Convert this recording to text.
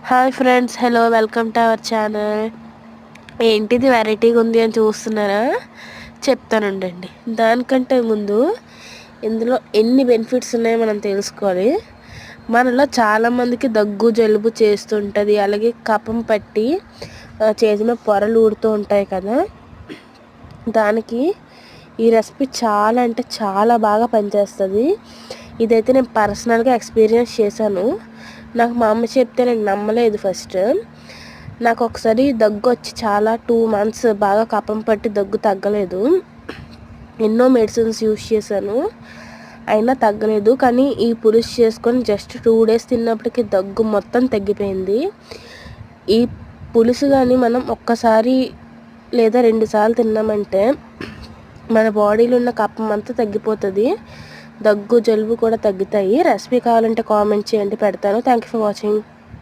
Hi friends, hello, welcome to our channel. ఏంటిది వెరైటీగా ఉంది అని చూస్తున్నారా? చెప్తానుండండి. దానికంటే ముందు ఇందులో ఎన్ని బెనిఫిట్స్ ఉన్నాయో మనం తెలుసుకోవాలి. మనలో చాలామందికి దగ్గు జలుబు చేస్తుంటుంది, అలాగే కఫం పట్టి చేతి మీద పొరలు ఊడుతూ ఉంటాయి కదా. దానికి ఈ రెసిపీ చాలా అంటే చాలా బాగా పనిచేస్తుంది. ఇదైతే నేను పర్సనల్గా ఎక్స్పీరియన్స్ చేశాను. నాకు మా అమ్మ చెప్తే నేను నమ్మలేదు ఫస్ట్. నాకు ఒకసారి దగ్గు వచ్చి చాలా 2 months బాగా కఫం పట్టి దగ్గు తగ్గలేదు. ఎన్నో మెడిసిన్స్ యూజ్ చేశాను, అయినా తగ్గలేదు. కానీ ఈ పులుసు చేసుకొని జస్ట్ 2 days తిన్నప్పటికీ దగ్గు మొత్తం తగ్గిపోయింది. ఈ పులుసు కానీ మనం ఒక్కసారి లేదా 2 సార్లు తిన్నామంటే మన బాడీలో ఉన్న కఫం అంతా తగ్గిపోతుంది, దగ్గు జలుబు కూడా తగ్గుతాయి. రెసిపీ కావాలంటే కామెంట్ చేయండి, పెడతాను. Thank you for watching.